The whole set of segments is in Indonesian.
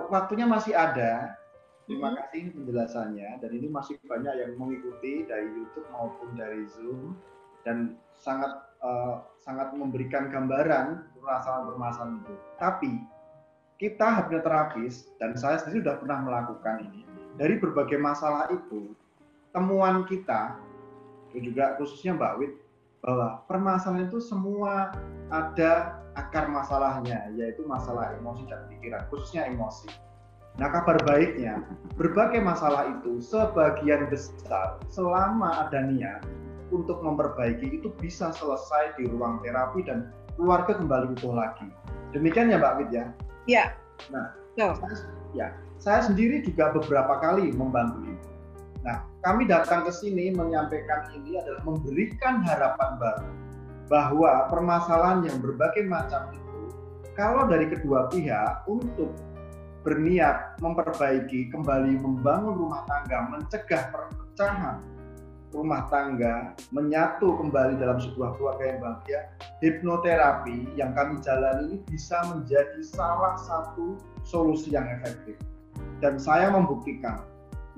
Waktunya masih ada. Terima Mhm. kasih penjelasannya, dan ini masih banyak yang mengikuti dari YouTube maupun dari Zoom, dan sangat memberikan gambaran permasalahan-permasalahan itu. Tapi kita hipnoterapis, dan saya sendiri sudah pernah melakukan ini, dari berbagai masalah itu, temuan kita, dan juga khususnya Mbak Wit, bahwa permasalahan itu semua ada akar masalahnya, yaitu masalah emosi dan pikiran, khususnya emosi. Nah, kabar baiknya, berbagai masalah itu sebagian besar selama ada niat untuk memperbaiki itu bisa selesai di ruang terapi dan keluarga kembali utuh lagi. Demikian ya Mbak Wit ya. Ya, Nah, betul. saya sendiri juga beberapa kali membantu ini. Nah, kami datang ke sini menyampaikan ini adalah memberikan harapan baru bahwa permasalahan yang berbagai macam itu, kalau dari kedua pihak untuk berniat memperbaiki, kembali membangun rumah tangga, mencegah perpecahan rumah tangga, menyatu kembali dalam sebuah keluarga yang bahagia, hipnoterapi yang kami jalani ini bisa menjadi salah satu solusi yang efektif. Dan saya membuktikan,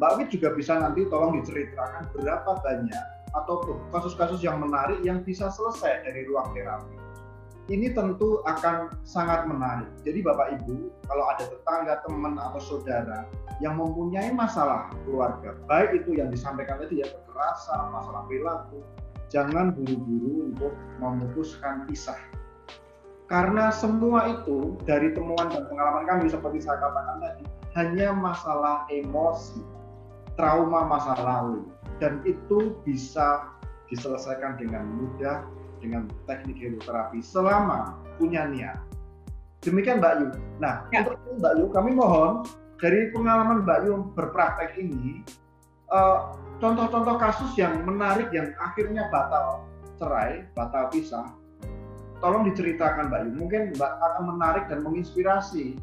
Mbak Wit juga bisa nanti tolong diceritakan berapa banyak atau kasus-kasus yang menarik yang bisa selesai dari ruang terapi. Ini tentu akan sangat menarik. Jadi Bapak Ibu, kalau ada tetangga, teman, atau saudara yang mempunyai masalah keluarga, baik itu yang disampaikan tadi ya, kekerasan, masalah perilaku, jangan buru-buru untuk memutuskan pisah. Karena semua itu dari temuan dan pengalaman kami seperti saya katakan tadi, hanya masalah emosi, trauma masa lalu, dan itu bisa diselesaikan dengan mudah dengan teknik hipnoterapi selama punya niat. Demikian Mbak Yu. Nah, Ya. untuk itu Mbak Yu, kami mohon dari pengalaman Mbak Yu berpraktek ini, contoh-contoh kasus yang menarik yang akhirnya batal cerai, batal pisah, tolong diceritakan Mbak Yu. Mungkin Mbak akan menarik dan menginspirasi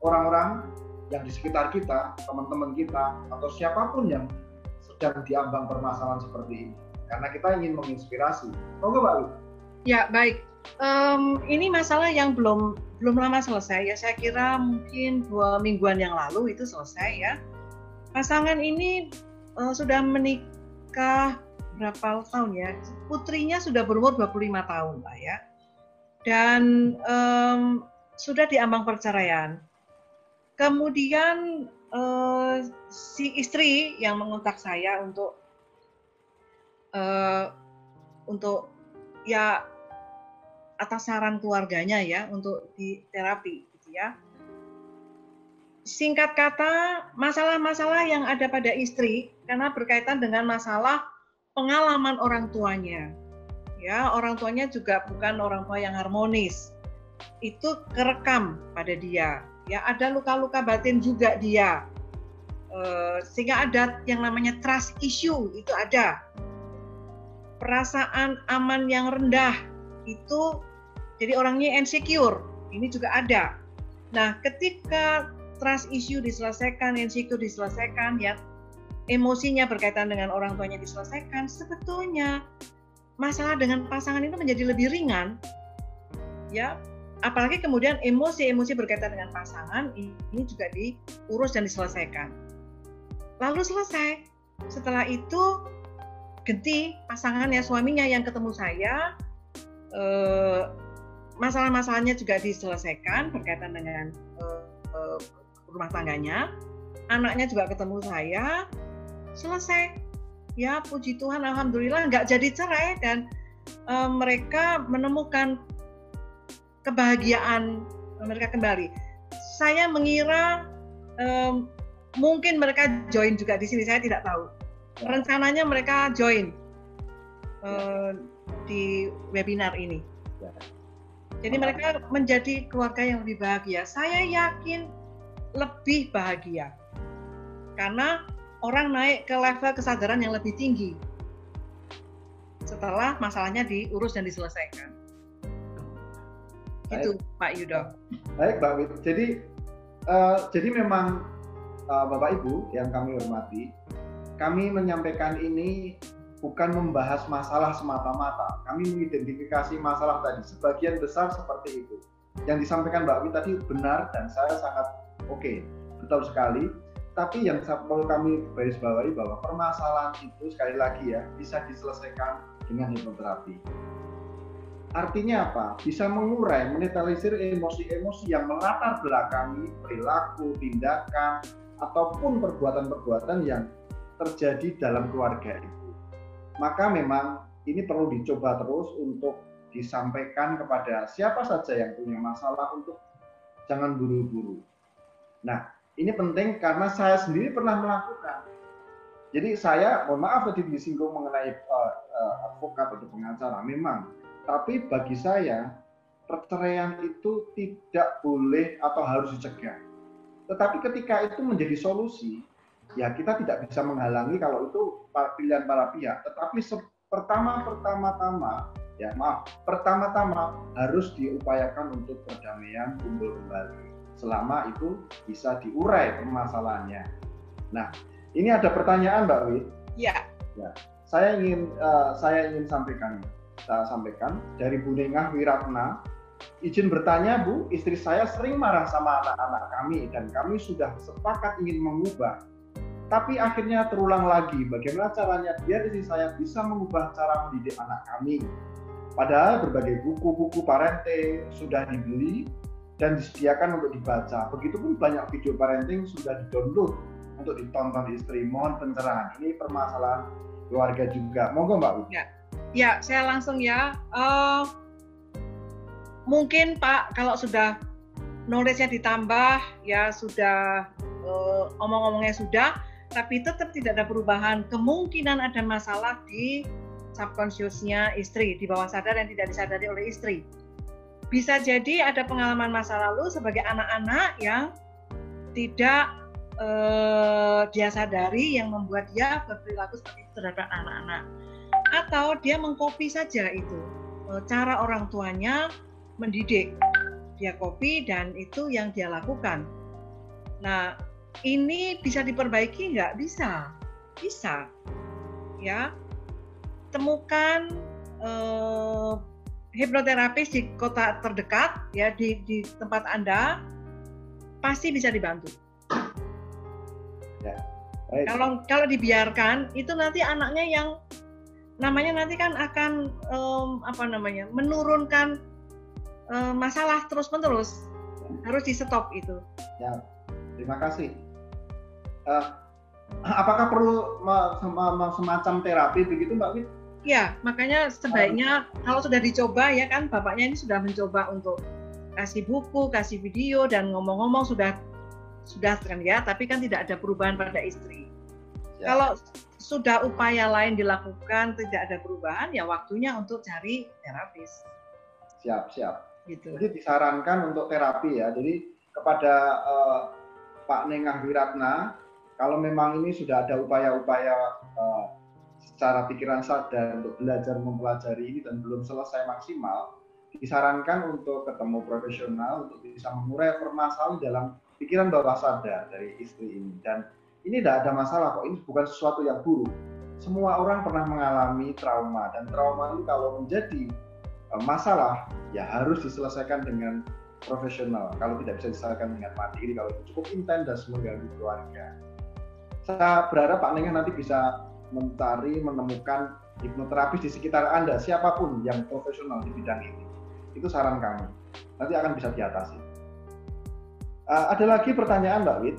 orang-orang yang di sekitar kita, teman-teman kita, atau siapapun yang sedang diambang permasalahan seperti ini. Karena kita ingin menginspirasi. Monggo Mbak Yu. Ya, baik. Ini masalah yang belum lama selesai ya. Saya kira mungkin 2 mingguan yang lalu itu selesai ya. Pasangan ini sudah menikah berapa tahun ya? Putrinya sudah berumur 25 tahun lah ya. Dan sudah diambang perceraian. Kemudian si istri yang mengontak saya untuk ya atas saran keluarganya ya untuk di terapi gitu ya. Singkat kata, masalah-masalah yang ada pada istri karena berkaitan dengan masalah pengalaman orang tuanya. Ya, orang tuanya juga bukan orang tua yang harmonis. Itu kerekam pada dia. Ya, ada luka-luka batin juga dia. Sehingga ada yang namanya trust issue itu ada. Perasaan aman yang rendah itu jadi orangnya insecure, ini juga ada. Nah, ketika trust issue diselesaikan, insecure diselesaikan, ya emosinya berkaitan dengan orang tuanya diselesaikan, sebetulnya masalah dengan pasangan itu menjadi lebih ringan, ya. Apalagi kemudian emosi-emosi berkaitan dengan pasangan ini juga diurus dan diselesaikan. Lalu selesai. Setelah itu ganti pasangannya, suaminya yang ketemu saya, masalah-masalahnya juga diselesaikan berkaitan dengan rumah tangganya, anaknya juga ketemu saya, selesai. Ya puji Tuhan, alhamdulillah nggak jadi cerai dan mereka menemukan kebahagiaan mereka kembali. Saya mengira mungkin mereka join juga di sini, saya tidak tahu. Rencananya mereka join di webinar ini. Jadi mereka menjadi keluarga yang lebih bahagia. Saya yakin lebih bahagia karena orang naik ke level kesadaran yang lebih tinggi setelah masalahnya diurus dan diselesaikan. Itu Pak Yudo. Baik Mbak Wit. Jadi memang Bapak Ibu yang kami hormati, kami menyampaikan ini bukan membahas masalah semata-mata. Kami mengidentifikasi masalah tadi, sebagian besar seperti itu. yang disampaikan Mbak Wi tadi benar dan saya sangat oke, betul sekali. Tapi yang perlu kami garis bawahi bahwa permasalahan itu sekali lagi ya bisa diselesaikan dengan hipnoterapi. Artinya apa? Bisa mengurai, menetralisir emosi-emosi yang melatar belakangi perilaku, tindakan, ataupun perbuatan-perbuatan yang terjadi dalam keluarga itu. Maka memang ini perlu dicoba terus untuk disampaikan kepada siapa saja yang punya masalah untuk jangan buru-buru. Nah, ini penting karena saya sendiri pernah melakukan. Jadi saya, mohon maaf tadi disinggung mengenai advokat atau pengacara, memang. Tapi bagi saya, perceraian itu tidak boleh atau harus dicegah. Tetapi ketika itu menjadi solusi, ya kita tidak bisa menghalangi kalau itu pilihan para pihak. Tetapi pertama-tama harus diupayakan untuk perdamaian, kumpul kembali. Selama itu bisa diurai permasalahannya. Nah, ini ada pertanyaan Mbak Wi. Ya. Saya ingin sampaikan dari Bu Nengah Wiratna. Izin bertanya Bu, istri saya sering marah sama anak-anak kami dan kami sudah sepakat ingin mengubah. Tapi akhirnya terulang lagi. Bagaimana caranya biar istri saya bisa mengubah cara mendidik anak kami? Padahal berbagai buku-buku parenting sudah dibeli dan disediakan untuk dibaca. Begitupun banyak video parenting sudah di-download untuk ditonton istri. Mohon pencerahan. Ini permasalahan keluarga juga. Monggo Mbak Wi. Ya, saya langsung ya. Mungkin Pak, kalau sudah knowledge-nya ditambah, ya sudah omong-omongnya sudah, tapi tetap tidak ada perubahan. Kemungkinan ada masalah di subconscious-nya istri, di bawah sadar yang tidak disadari oleh istri. Bisa jadi ada pengalaman masa lalu sebagai anak-anak yang tidak dia sadari yang membuat dia berperilaku seperti itu terhadap anak-anak. Atau dia mengcopy saja itu cara orang tuanya mendidik. Dia copy dan itu yang dia lakukan. Nah, ini bisa diperbaiki nggak? Bisa. Bisa. Ya. Temukan hipnoterapis di kota terdekat, ya di tempat Anda, pasti bisa dibantu. Ya, kalau dibiarkan, itu nanti anaknya yang namanya nanti kan akan menurunkan masalah terus-menerus. Harus di stop itu. Ya, terima kasih. Apakah perlu semacam terapi begitu Mbak Wit? Ya, makanya sebaiknya kalau sudah dicoba ya kan, bapaknya ini sudah mencoba untuk kasih buku, kasih video dan ngomong-ngomong sudah kan ya, tapi kan tidak ada perubahan pada istri. Ya. Kalau sudah upaya lain dilakukan tidak ada perubahan, ya waktunya untuk cari terapis. Siap. Gitu. Jadi disarankan untuk terapi ya. Jadi kepada Pak Nengah Wiratna, kalau memang ini sudah ada upaya-upaya secara pikiran sadar untuk belajar mempelajari ini dan belum selesai maksimal, disarankan untuk ketemu profesional untuk bisa mengurai permasalahan dalam pikiran bawah sadar dari istri ini. Dan ini tidak ada masalah kok, ini bukan sesuatu yang buruk. Semua orang pernah mengalami trauma, dan trauma itu kalau menjadi masalah ya harus diselesaikan dengan profesional. Kalau tidak bisa diselesaikan dengan mandiri, kalau itu cukup intens dan mengganggu keluarga. Saya berharap Pak Nengah nanti bisa menemukan hipnoterapis di sekitar Anda, siapapun yang profesional di bidang ini. Itu saran kami. Nanti akan bisa diatasi. Ada lagi pertanyaan Mbak Wit.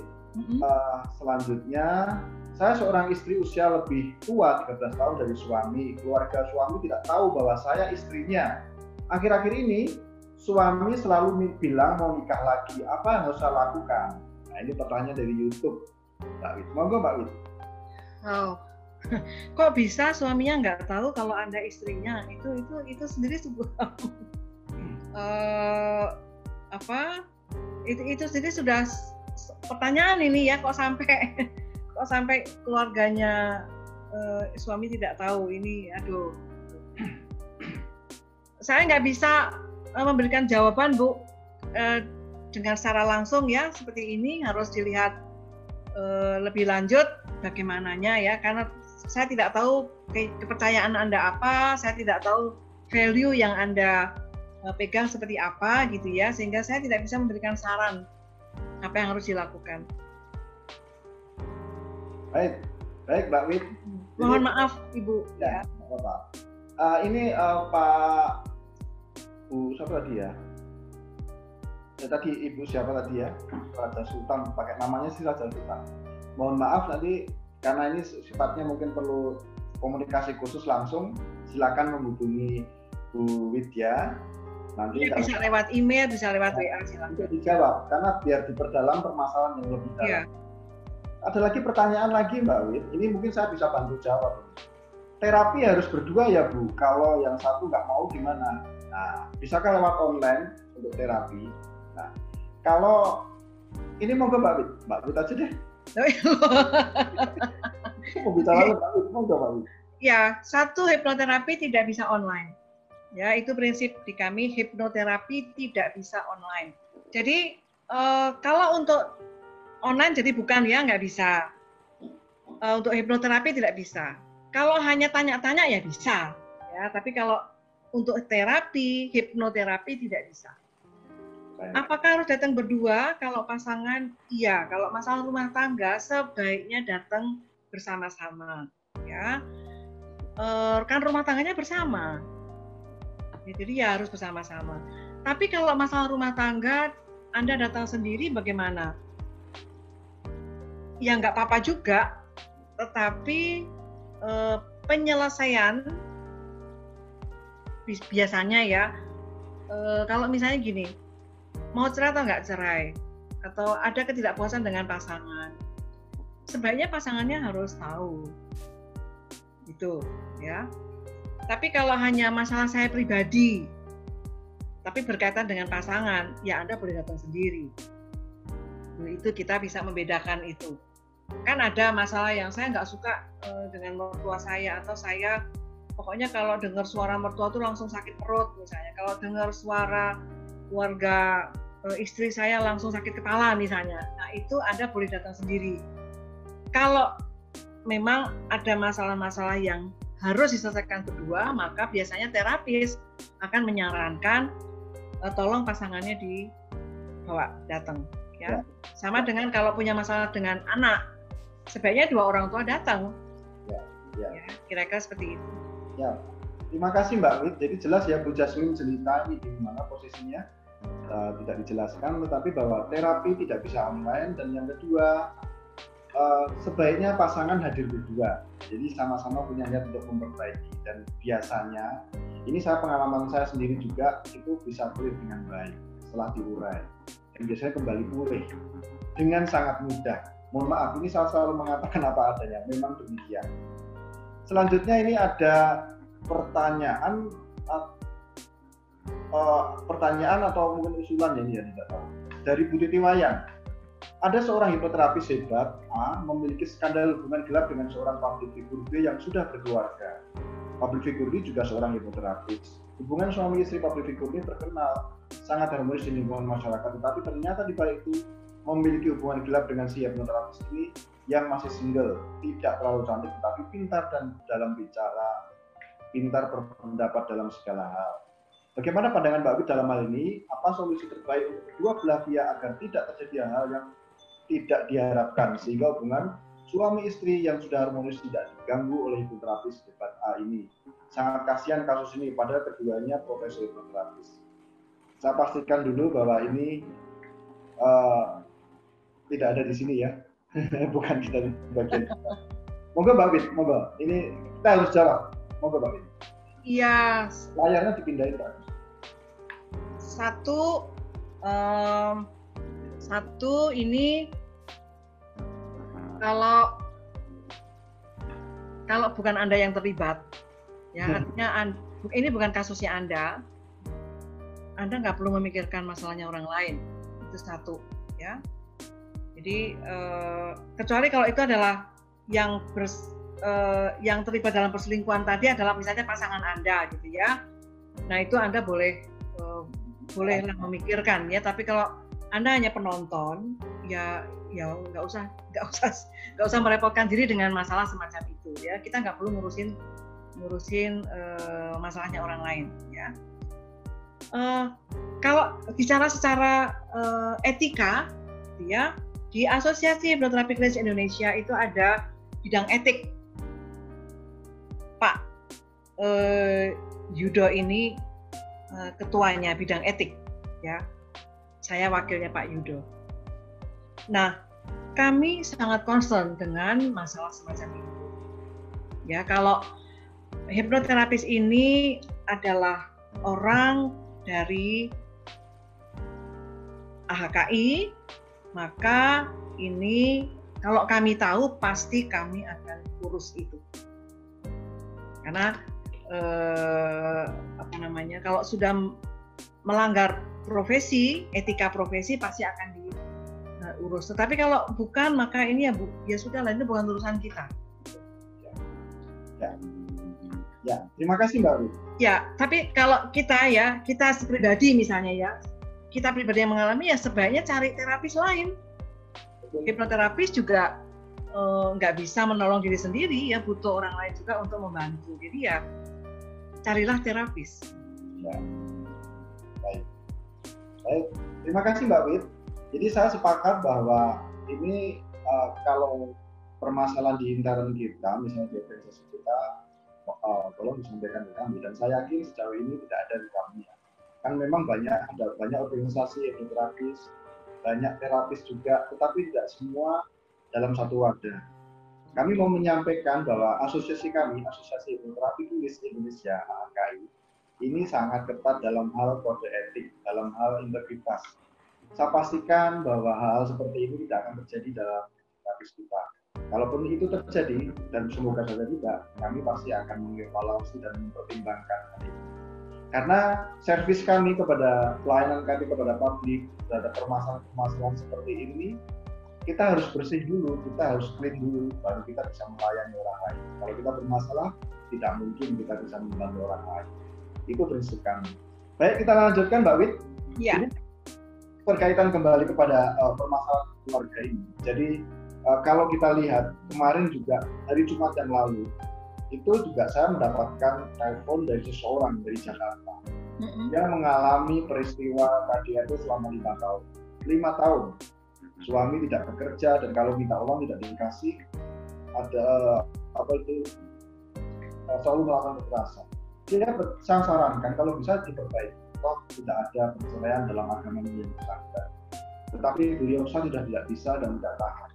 Selanjutnya, saya seorang istri usia lebih tua, 13 tahun dari suami. Keluarga suami tidak tahu bahwa saya istrinya. Akhir-akhir ini, suami selalu bilang mau nikah lagi. Apa yang harus saya lakukan? Nah, ini pertanyaan dari YouTube. Mbak Wit. Monggo Mbak Wit. Oh. Kok bisa suaminya nggak tahu kalau Anda istrinya? Itu sendiri sebuah itu sendiri sudah pertanyaan ini ya, kok sampai keluarganya suami tidak tahu ini. Aduh, saya nggak bisa memberikan jawaban Bu dengan secara langsung ya, seperti ini harus dilihat lebih lanjut bagaimananya ya, karena saya tidak tahu kepercayaan Anda apa, saya tidak tahu value yang Anda pegang seperti apa gitu ya, sehingga saya tidak bisa memberikan saran apa yang harus dilakukan. Baik Mbak Wit. Mohon maaf Ibu. Ya, apa-apa. Ini Pak Bu siapa tadi ya? Tadi Ibu siapa tadi ya? Raja Sultan, pakai namanya sih Raja Sultan. Mohon maaf nanti karena ini sifatnya mungkin perlu komunikasi khusus langsung, silakan menghubungi Bu Widya. Nanti ya, bisa lewat email, bisa lewat WA, silakan. Bisa dijawab karena biar diperdalam permasalahan yang lebih dalam. Ya. Ada lagi pertanyaan lagi Mbak Wid, ini mungkin saya bisa bantu jawab. Terapi harus berdua ya Bu, kalau yang satu nggak mau gimana? Nah, bisakah lewat online untuk terapi? Nah, kalau ini mau ke Mbak Wid aja deh. Mau bicara Mbak Wid, mau Mbak Wid? Ya, satu hipnoterapi tidak bisa online. Ya, itu prinsip di kami, hipnoterapi tidak bisa online. Jadi kalau untuk online jadi bukan ya, nggak bisa. Untuk hipnoterapi tidak bisa. Kalau hanya tanya-tanya ya bisa, ya. Tapi kalau untuk terapi, hipnoterapi tidak bisa. Apakah harus datang berdua? Kalau pasangan, iya. Kalau masalah rumah tangga, sebaiknya datang bersama-sama, ya. Rekan rumah tangganya bersama. Ya, jadi ya harus bersama-sama. Tapi kalau masalah rumah tangga, Anda datang sendiri bagaimana? Ya nggak apa-apa juga, tetapi penyelesaian biasanya ya, kalau misalnya gini, mau cerai atau nggak cerai, atau ada ketidakpuasan dengan pasangan, sebaiknya pasangannya harus tahu, gitu ya. Tapi kalau hanya masalah saya pribadi, tapi berkaitan dengan pasangan, ya Anda boleh datang sendiri. Itu kita bisa membedakan itu. Kan ada masalah yang saya nggak suka dengan mertua saya, atau saya pokoknya kalau dengar suara mertua itu langsung sakit perut misalnya. Kalau dengar suara keluarga istri saya langsung sakit kepala misalnya. Nah itu Anda boleh datang sendiri. Kalau memang ada masalah-masalah yang harus diselesaikan berdua, maka biasanya terapis akan menyarankan tolong pasangannya dibawa datang. Ya. Sama dengan kalau punya masalah dengan anak, sebaiknya dua orang tua datang. Ya, kira-kira seperti itu. Ya, terima kasih Mbak Wid. Jadi jelas ya Bu Jasmine cerita ini di mana posisinya tidak dijelaskan, tetapi bahwa terapi tidak bisa online, dan yang kedua sebaiknya pasangan hadir berdua. Jadi sama-sama punya niat untuk memperbaiki, dan biasanya ini pengalaman saya sendiri juga itu bisa pulih dengan baik setelah diurai. Dan biasanya kembali pulih dengan sangat mudah. Mohon maaf, ini saya selalu mengatakan apa adanya, memang demikian. Selanjutnya ini ada pertanyaan atau mungkin usulan ini ya, tidak tahu. Dari Bu Titi Wayang. Ada seorang hipnoterapis hebat A memiliki skandal hubungan gelap dengan seorang public figure B yang sudah berkeluarga. Public figure ini juga seorang hipnoterapis. Hubungan suami istri public figure ini terkenal sangat harmonis di lingkungan masyarakat, tetapi ternyata di balik itu memiliki hubungan gelap dengan si hipnoterapis ini yang masih single, tidak terlalu cantik tetapi pintar dan dalam bicara, pintar berpendapat dalam segala hal. Bagaimana pandangan Mbak Wid dalam hal ini? Apa solusi terbaik untuk kedua belah pihak agar tidak terjadi hal yang tidak diharapkan, sehingga hubungan suami istri yang sudah harmonis tidak diganggu oleh hipnoterapis hebat A ini? Sangat kasihan kasus ini, padahal keduanya profesor hipnoterapis. Saya pastikan dulu bahwa ini tidak ada di sini ya, bukan kita di bagian kita. Moga Mbak Wid, moga. Ini kita harus jawab. Moga Mbak Wid. Iya. Layarnya dipindahin Pak. Satu ini kalau bukan Anda yang terlibat, ya artinya ini bukan kasusnya Anda nggak perlu memikirkan masalahnya orang lain. Itu satu, ya. Jadi kecuali kalau itu adalah yang terlibat dalam perselingkuhan tadi adalah misalnya pasangan Anda gitu ya. Nah itu Anda bolehlah memikirkan ya. Tapi kalau Anda hanya penonton, ya nggak usah merepotkan diri dengan masalah semacam itu ya. Kita nggak perlu ngurusin masalahnya orang lain ya. Kalau bicara secara etika, ya, di Asosiasi Hipnoterapi Klinis Indonesia itu ada bidang etik. Pak Yudo ini ketuanya bidang etik, ya. Saya wakilnya Pak Yudo. Nah, kami sangat concern dengan masalah semacam ini. Ya, kalau hipnoterapis ini adalah orang dari AHKI, maka ini kalau kami tahu pasti kami akan urus itu. Karena kalau sudah melanggar profesi, etika profesi pasti akan diurus. Tetapi kalau bukan, maka ini ya sudah lah, ini bukan urusan kita. Ya, terima kasih Mbak Ruth. Ya, tapi kalau kita pribadi misalnya ya, kita pribadi yang mengalami ya sebaiknya cari terapis lain. Hipnoterapis juga nggak bisa menolong diri sendiri, ya butuh orang lain juga untuk membantu. Jadi ya carilah terapis. Ya. Baik. Terima kasih Mbak Wit. Jadi saya sepakat bahwa ini kalau permasalahan di intern kita, misalnya di organisasi kita, tolong disampaikan ke kami. Dan saya yakin sejauh ini tidak ada di kami. Kan memang ada banyak organisasi hipnoterapis, banyak terapis juga, tetapi tidak semua dalam satu wadah. Kami mau menyampaikan bahwa asosiasi kami, Asosiasi Hipnoterapi Klinis Indonesia (AHKI), ini sangat ketat dalam hal kode etik, dalam hal integritas. Saya pastikan bahwa hal seperti ini tidak akan terjadi dalam terapis kita. Kalaupun itu terjadi, dan semoga saja tidak, kami pasti akan mengevaluasi dan mempertimbangkan hal itu. Karena servis kami kepada pelayanan kami kepada publik terhadap permasalahan seperti ini, kita harus bersih dulu, kita harus clean dulu, baru kita bisa melayani orang lain. Kalau kita bermasalah, tidak mungkin kita bisa membantu orang lain. Itu prinsip kami. Baik, kita lanjutkan Mbak Wit. Ya. Ini berkaitan kembali kepada permasalahan keluarga ini. Jadi kalau kita lihat kemarin juga hari Jumat yang lalu, itu juga saya mendapatkan telepon dari seseorang dari Jakarta. Dia mengalami peristiwa KDRT selama 5 tahun. 5 tahun. Suami tidak bekerja dan kalau minta uang tidak dikasih, selalu melakukan kekerasan. Saya sarankan kalau bisa diperbaiki. Toh tidak ada perceraian dalam agama yang bersangkutan. Tetapi beliau sudah tidak bisa dan tidak tahan.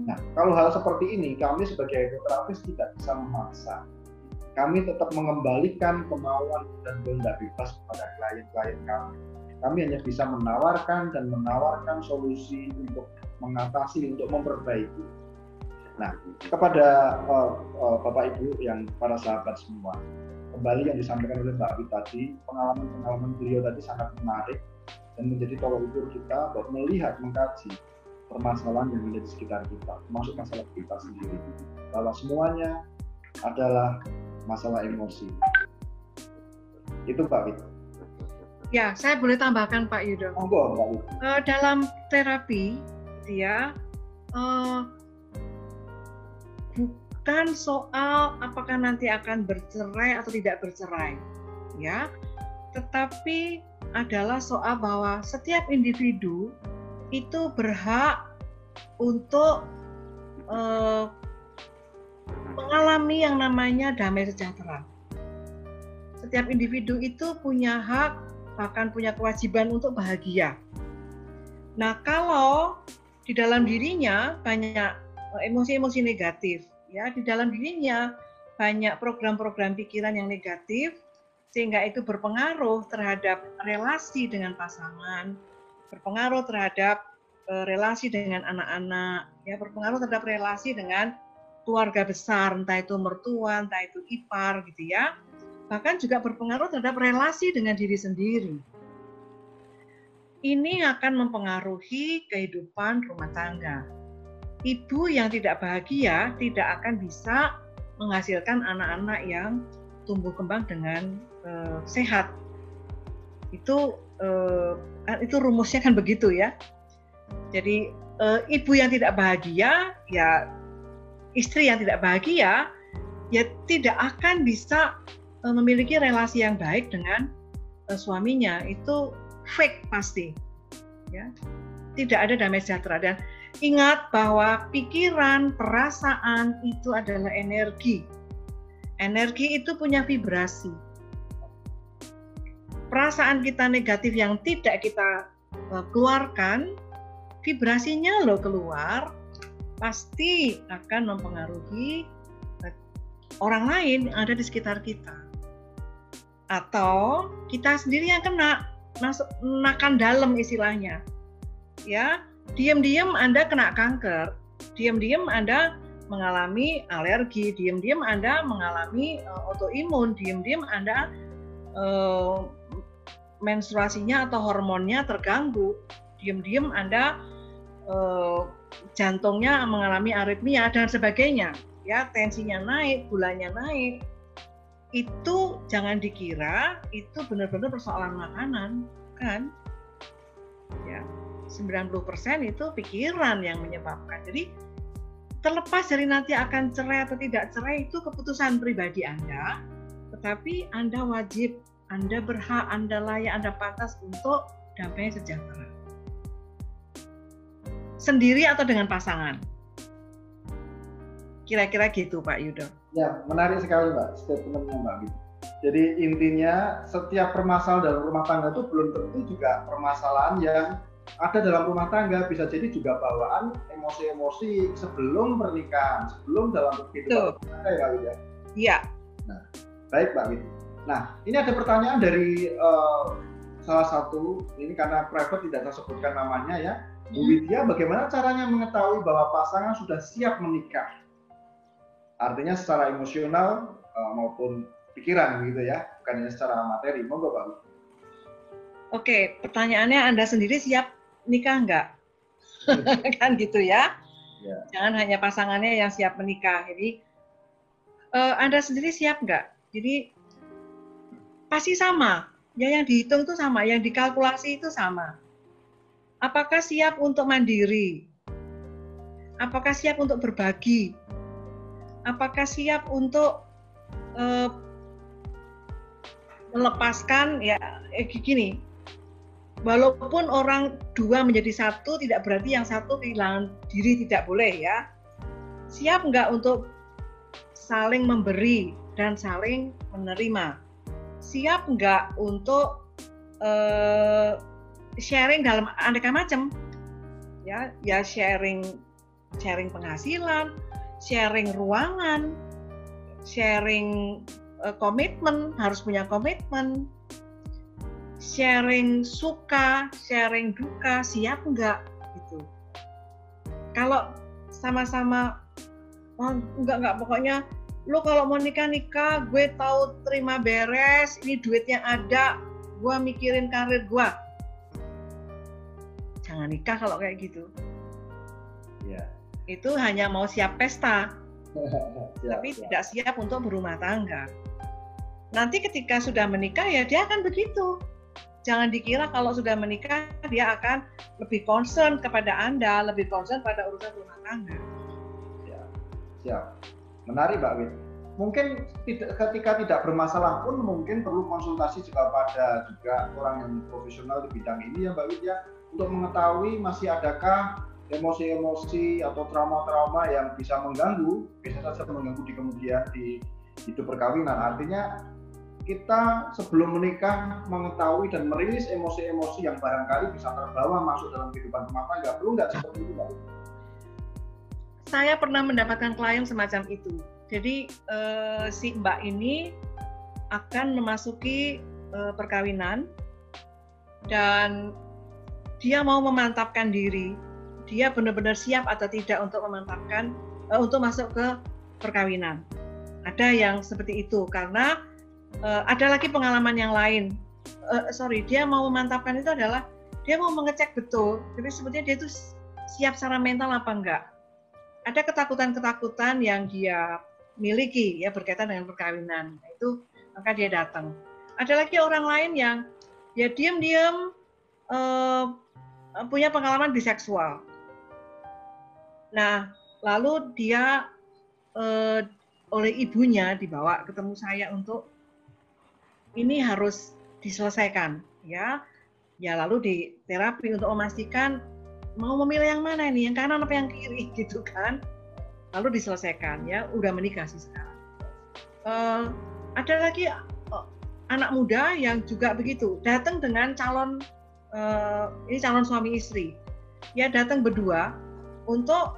Nah, kalau hal seperti ini, kami sebagai terapis tidak bisa memaksa. Kami tetap mengembalikan kemauan dan kehendak bebas kepada klien-klien kami. Kami hanya bisa menawarkan solusi untuk mengatasi, untuk memperbaiki. Nah, kepada Bapak Ibu yang para sahabat semua, kembali yang disampaikan oleh Mbak Wit tadi, pengalaman beliau tadi sangat menarik dan menjadi tolak ukur kita bahwa melihat, mengkaji permasalahan yang ada di sekitar kita, termasuk masalah kita sendiri, bahwa semuanya adalah masalah emosi. Itu Pak Wit. Ya, saya boleh tambahkan Pak Yudo. Dalam terapi, bukan soal apakah nanti akan bercerai atau tidak bercerai, ya, tetapi adalah soal bahwa setiap individu itu berhak untuk mengalami yang namanya damai sejahtera. Setiap individu itu punya hak, bahkan punya kewajiban untuk bahagia. Nah, kalau di dalam dirinya banyak emosi-emosi negatif, ya, di dalam dirinya banyak program-program pikiran yang negatif, sehingga itu berpengaruh terhadap relasi dengan pasangan, berpengaruh terhadap relasi dengan anak-anak, ya, berpengaruh terhadap relasi dengan keluarga besar, entah itu mertua, entah itu ipar, gitu ya. Bahkan juga berpengaruh terhadap relasi dengan diri sendiri. Ini akan mempengaruhi kehidupan rumah tangga. Ibu yang tidak bahagia tidak akan bisa menghasilkan anak-anak yang tumbuh kembang dengan sehat. Itu rumusnya kan begitu ya. Jadi ibu yang tidak bahagia, ya istri yang tidak bahagia, ya tidak akan bisa memiliki relasi yang baik dengan suaminya itu fake pasti, ya. Tidak ada damai sejahtera. Dan ingat bahwa pikiran, perasaan itu adalah energi. Energi itu punya vibrasi. Perasaan kita negatif yang tidak kita keluarkan, vibrasinya loh keluar, pasti akan mempengaruhi orang lain yang ada di sekitar kita. Atau kita sendiri yang kena, makan dalam istilahnya. Ya, diam-diam Anda kena kanker, diam-diam Anda mengalami alergi, diam-diam Anda mengalami autoimun, diam-diam Anda menstruasinya atau hormonnya terganggu, diam-diam Anda jantungnya mengalami aritmia dan sebagainya, ya, tensinya naik, gulanya naik. Itu jangan dikira itu benar-benar persoalan makanan, kan? Ya, 90% itu pikiran yang menyebabkan. Jadi terlepas dari nanti akan cerai atau tidak cerai itu keputusan pribadi Anda, tetapi Anda wajib, Anda berhak, Anda layak, Anda pantas untuk damai sejahtera. Sendiri atau dengan pasangan? Kira-kira gitu Pak Yudo. Ya, menarik sekali Mbak statementnya Mbak Widi. Jadi intinya setiap permasalahan dalam rumah tangga itu belum tentu juga permasalahan yang ada dalam rumah tangga, bisa jadi juga bawaan emosi-emosi sebelum pernikahan, sebelum dalam kehidupan rumah tangga ya Mbak Widi. Iya. Nah, baik Mbak Widi. Nah, ini ada pertanyaan dari salah satu, ini karena private tidak saya sebutkan namanya ya, Bu Widya, bagaimana caranya mengetahui bahwa pasangan sudah siap menikah? Artinya secara emosional maupun pikiran gitu ya, bukan hanya secara materi. Monggo Pak. Oke, pertanyaannya Anda sendiri siap nikah nggak? Kan gitu ya. Ya. Jangan hanya pasangannya yang siap menikah. Jadi Anda sendiri siap nggak? Jadi pasti sama. Ya, yang dihitung itu sama, yang dikalkulasi itu sama. Apakah siap untuk mandiri? Apakah siap untuk berbagi? Apakah siap untuk melepaskan, ya gini, walaupun orang dua menjadi satu tidak berarti yang satu kehilangan diri, tidak boleh ya. Siap nggak untuk saling memberi dan saling menerima? Siap nggak untuk sharing dalam aneka macam? Ya sharing penghasilan, sharing ruangan, sharing komitmen, harus punya komitmen, sharing suka, sharing duka, siap nggak gitu. Kalau sama-sama enggak pokoknya lu kalau mau nikah, gue tahu terima beres, ini duit yang ada, gue mikirin karir gue. Jangan nikah kalau kayak gitu. Ya. Itu hanya mau siap pesta, tapi tidak siap untuk berumah tangga. Nanti ketika sudah menikah ya dia akan begitu. Jangan dikira kalau sudah menikah dia akan lebih concern kepada Anda, lebih concern pada urusan rumah tangga. Siap. Menarik Mbak Wid. Mungkin ketika tidak bermasalah pun mungkin perlu konsultasi juga pada orang yang profesional di bidang ini ya Mbak Wid ya, untuk mengetahui masih adakah emosi-emosi atau trauma-trauma yang bisa saja mengganggu di kemudian di hidup perkawinan. Artinya kita sebelum menikah mengetahui dan merilis emosi-emosi yang barangkali bisa terbawa masuk dalam kehidupan rumah tangga. Perlu nggak seperti itu Mbak? Saya pernah mendapatkan klien semacam itu. Jadi si Mbak ini akan memasuki perkawinan dan dia mau memantapkan diri. Dia benar-benar siap atau tidak untuk memantapkan, untuk masuk ke perkawinan. Ada yang seperti itu karena ada lagi pengalaman yang lain. Dia mau memantapkan itu adalah dia mau mengecek betul. Jadi sebetulnya dia itu siap secara mental apa enggak. Ada ketakutan-ketakutan yang dia miliki ya berkaitan dengan perkawinan. Itu maka dia datang. Ada lagi orang lain yang ya diam-diam punya pengalaman biseksual. Nah, lalu dia oleh ibunya dibawa ketemu saya untuk ini harus diselesaikan, ya. Ya lalu di terapi untuk memastikan mau memilih yang mana ini, yang kanan apa yang kiri gitu kan. Lalu diselesaikan, ya. Udah menikah sih sekarang. Ada lagi anak muda yang juga begitu, datang dengan calon ini calon suami istri, ya datang berdua untuk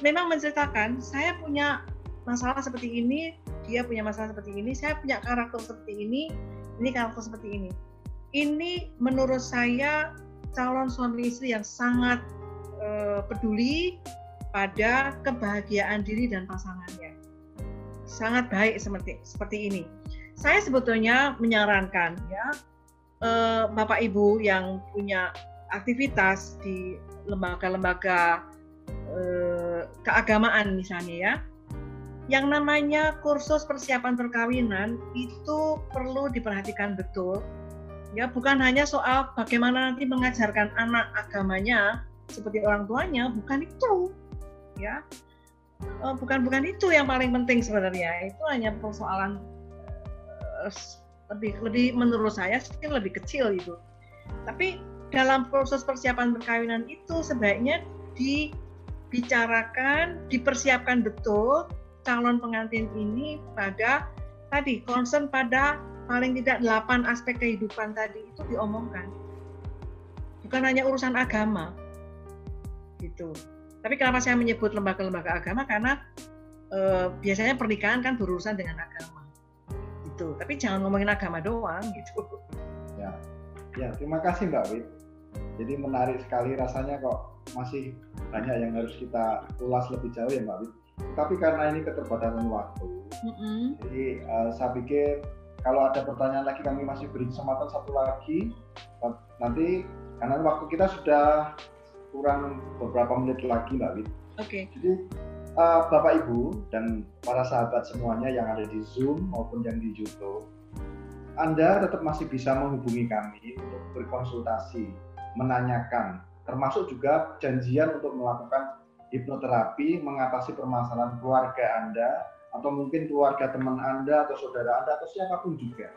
memang menceritakan saya punya masalah seperti ini, dia punya masalah seperti ini, saya punya karakter seperti ini karakter seperti ini. Ini menurut saya calon suami istri yang sangat peduli pada kebahagiaan diri dan pasangannya. Sangat baik seperti ini. Saya sebetulnya menyarankan ya Bapak Ibu yang punya aktivitas di lembaga-lembaga keagamaan misalnya ya, yang namanya kursus persiapan perkawinan itu perlu diperhatikan betul ya, bukan hanya soal bagaimana nanti mengajarkan anak agamanya seperti orang tuanya, bukan itu ya, bukan itu yang paling penting sebenarnya. Itu hanya persoalan lebih menurut saya sih lebih kecil itu. Tapi dalam proses persiapan perkawinan itu sebaiknya dibicarakan, dipersiapkan betul calon pengantin ini pada tadi concern pada paling tidak 8 aspek kehidupan tadi itu diomongkan. Bukan hanya urusan agama. Gitu. Tapi kenapa saya menyebut lembaga-lembaga agama, karena biasanya pernikahan kan berurusan dengan agama. Gitu. Tapi jangan ngomongin agama doang gitu. Ya, terima kasih Mbak Wit. Jadi menarik sekali, rasanya kok masih banyak yang harus kita ulas lebih jauh ya Mbak Wit. Tapi karena ini keterbatasan waktu, jadi saya pikir kalau ada pertanyaan lagi kami masih beri kesempatan satu lagi. Nanti karena waktu kita sudah kurang beberapa menit lagi Mbak Wit. Oke. Jadi Bapak Ibu dan para sahabat semuanya yang ada di Zoom maupun yang di YouTube, Anda tetap masih bisa menghubungi kami untuk berkonsultasi, menanyakan, termasuk juga janjian untuk melakukan hipnoterapi mengatasi permasalahan keluarga Anda, atau mungkin keluarga teman Anda atau saudara Anda atau siapapun juga.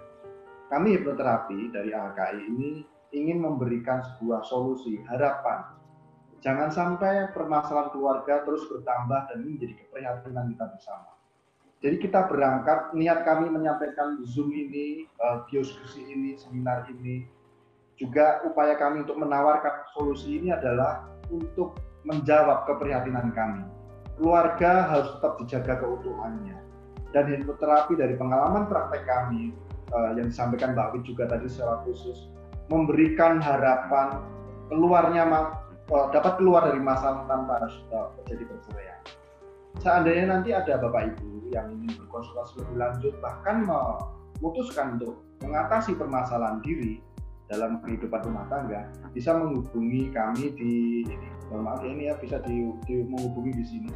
Kami hipnoterapi dari AHKI ini ingin memberikan sebuah solusi, harapan. Jangan sampai permasalahan keluarga terus bertambah dan ini menjadi keprihatinan kita bersama. Jadi kita berangkat, niat kami menyampaikan Zoom ini, diskusi ini, seminar ini, juga upaya kami untuk menawarkan solusi ini adalah untuk menjawab keprihatinan kami. Keluarga harus tetap dijaga keutuhannya. Dan hipnoterapi dari pengalaman praktek kami, yang disampaikan Mbak Wit juga tadi secara khusus, memberikan harapan dapat keluar dari masalah tanpa harus terjadi perceraian. Seandainya nanti ada Bapak Ibu yang ingin berkonsultasi lebih lanjut, bahkan memutuskan untuk mengatasi permasalahan diri dalam kehidupan rumah tangga, bisa menghubungi kami di maaf ini ya, bisa menghubungi di sini.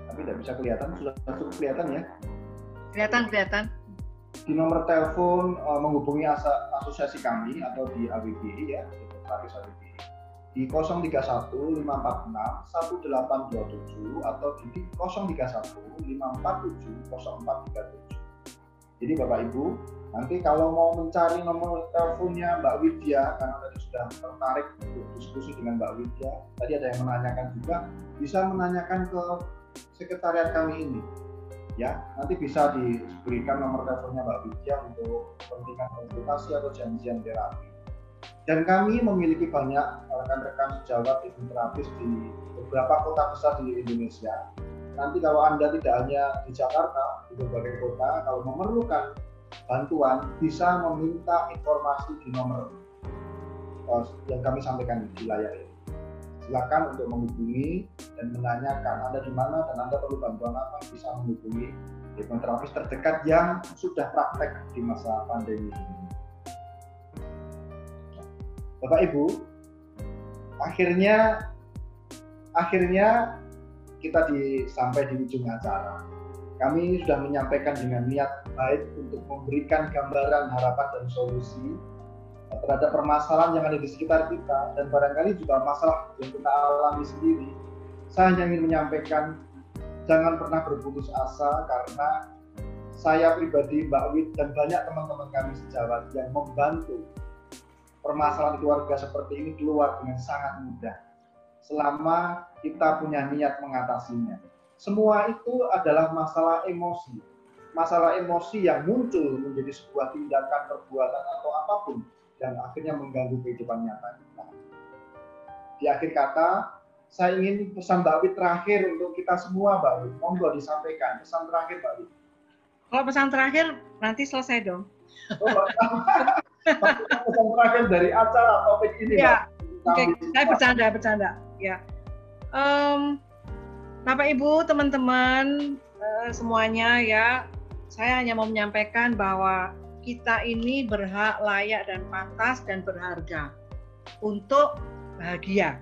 Tapi tidak bisa kelihatan, sudah cukup kelihatan ya? Kelihatan. Di nomor telepon menghubungi asosiasi kami atau di AWGI ya, Hipnoterapis AWGI. Di 031 546 1827 atau di 031 547 0437. Jadi Bapak Ibu, nanti kalau mau mencari nomor teleponnya Mbak Widya, karena tadi sudah tertarik untuk diskusi dengan Mbak Widya, tadi ada yang menanyakan juga, bisa menanyakan ke sekretariat kami ini. Ya, nanti bisa diberikan nomor teleponnya Mbak Widya untuk kepentingan konsultasi atau janjian terapi. Dan kami memiliki banyak rekan-rekan sejawat hipnoterapis di beberapa kota besar di Indonesia. Nanti kalau Anda tidak hanya di Jakarta, di berbagai kota, kalau memerlukan bantuan, bisa meminta informasi di nomor yang kami sampaikan di layar ini. Silakan untuk menghubungi dan menanyakan Anda di mana dan Anda perlu bantuan apa, bisa menghubungi hipnoterapis terdekat yang sudah praktek di masa pandemi ini. Bapak Ibu, akhirnya kita sampai di ujung acara. Kami sudah menyampaikan dengan niat baik untuk memberikan gambaran, harapan, dan solusi terhadap permasalahan yang ada di sekitar kita, dan barangkali juga masalah yang kita alami sendiri. Saya hanya ingin menyampaikan, jangan pernah berputus asa, karena saya pribadi, Mbak Wit, dan banyak teman-teman kami sejawat yang membantu permasalahan keluarga seperti ini keluar dengan sangat mudah selama kita punya niat mengatasinya. Semua itu adalah masalah emosi yang muncul menjadi sebuah tindakan, perbuatan atau apapun yang akhirnya mengganggu kehidupan nyata kita. Di akhir kata, saya ingin pesan Mbak Wit terakhir untuk kita semua, Mbak Wit. Monggo disampaikan pesan terakhir, Mbak Wit. Kalau pesan terakhir nanti selesai dong. Pesan terakhir dari acara topik ini, ya. Oke, saya bercanda. Ya, Bapak Ibu, teman-teman semuanya ya, saya hanya mau menyampaikan bahwa kita ini berhak, layak dan pantas dan berharga untuk bahagia.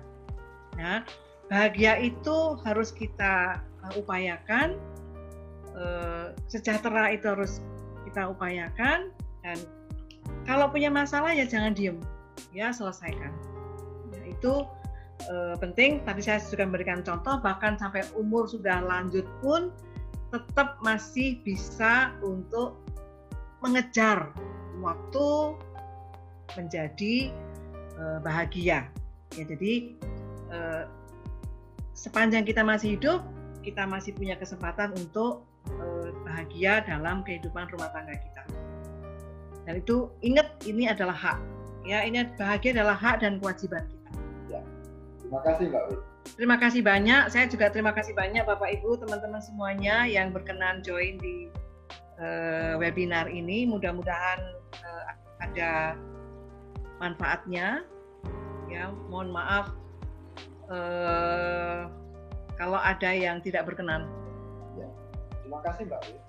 Nah, bahagia itu harus kita upayakan, sejahtera itu harus kita upayakan, dan kalau punya masalah ya jangan diem, ya selesaikan. Nah, itu penting. Tadi saya sudah memberikan contoh, bahkan sampai umur sudah lanjut pun tetap masih bisa untuk mengejar waktu menjadi bahagia. Ya, jadi sepanjang kita masih hidup, kita masih punya kesempatan untuk bahagia dalam kehidupan rumah tangga kita. Dan itu ingat, ini adalah hak. Ya, ini bahagia adalah hak dan kewajiban kita. Ya. Terima kasih, Mbak Wit. Terima kasih banyak. Saya juga terima kasih banyak Bapak Ibu, teman-teman semuanya yang berkenan join di webinar ini. Mudah-mudahan ada manfaatnya. Ya, mohon maaf kalau ada yang tidak berkenan. Ya. Terima kasih, Mbak Wit.